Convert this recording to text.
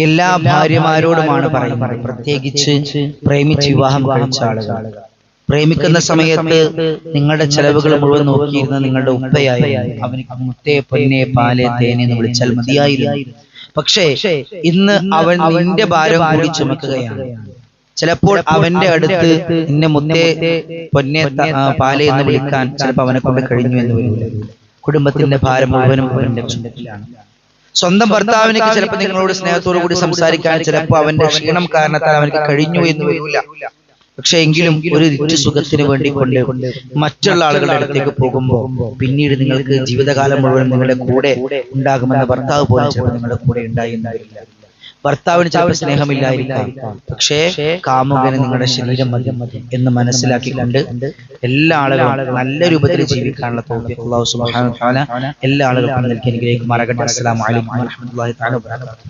എല്ലാ ഭാര്യമാരോടുമാണ് പറയുന്നത്, പ്രത്യേകിച്ച് പ്രേമിച്ച് വിവാഹം കഴിച്ച ആളുകൾ. പ്രേമിക്കുന്ന സമയത്ത് നിങ്ങളുടെ ചെലവുകൾ മുഴുവൻ നോക്കിയിരുന്ന നിങ്ങളുടെ ഉപ്പയായിരുന്നു. അവന് മുത്തേ പൊന്നെ പാലെ തേനെ എന്ന് വിളിച്ചാൽ മതിയായിരുന്നു. പക്ഷേ ഇന്ന് അവൻ നിന്റെ ഭാരം കൂടി ചുമക്കുകയാണ്. ചിലപ്പോൾ അവന്റെ അടുത്ത് നിന്നെ മുത്തേ പൊന്നെ പാലെ എന്ന് വിളിക്കാൻ ചിലപ്പോൾ അവനെ കൊണ്ട് കഴിഞ്ഞു എന്ന് വരില്ല. കുടുംബത്തിന്റെ ഭാരം മുഴുവനും അവന്റെ ചുമത്തിലാണ്. സ്വന്തം ഭർത്താവിനേക്ക് ചിലപ്പോൾ നിങ്ങളോട് സ്നേഹത്തോടു കൂടി സംസാരിക്കാൻ ചിലപ്പോൾ അവന്റെ ക്ഷീണം കാരണത്താൽ അവനക്ക് കഴിഞ്ഞു എന്ന് വരില്ല. പക്ഷെ എങ്കിലും ഒരു സുഖത്തിന് വേണ്ടി കൊണ്ട് മറ്റുള്ള ആളുകളുടെ അടുത്തേക്ക് പോകുമ്പോൾ പിന്നീട് നിങ്ങൾക്ക് ജീവിതകാലം മുഴുവൻ നിങ്ങളുടെ കൂടെ ഉണ്ടാകുമെന്ന ഭർത്താവ് പോലും ചിലപ്പോൾ നിങ്ങളുടെ കൂടെ ഉണ്ടായി എന്നറിയില്ല. ഭർത്താവിന് ചിലപ്പോൾ സ്നേഹമില്ലായിരിക്കാം, പക്ഷേ കാമുകന് നിങ്ങളുടെ ശരീരം മതി എന്ന് മനസ്സിലാക്കിക്കൊണ്ട് എല്ലാ ആളുകളും നല്ല രൂപത്തിൽ ജീവിക്കാനുള്ള തൗഫീഖ് അല്ലാഹു സുബ്ഹാനഹു വ തആല എല്ലാ ആളുകൾക്കും നൽകി അനുഗ്രഹിക്കുമാറാകട്ടെ. അസ്സലാമു അലൈക്കും വറഹ്മത്തുള്ളാഹി തആല വബറകാതുഹു.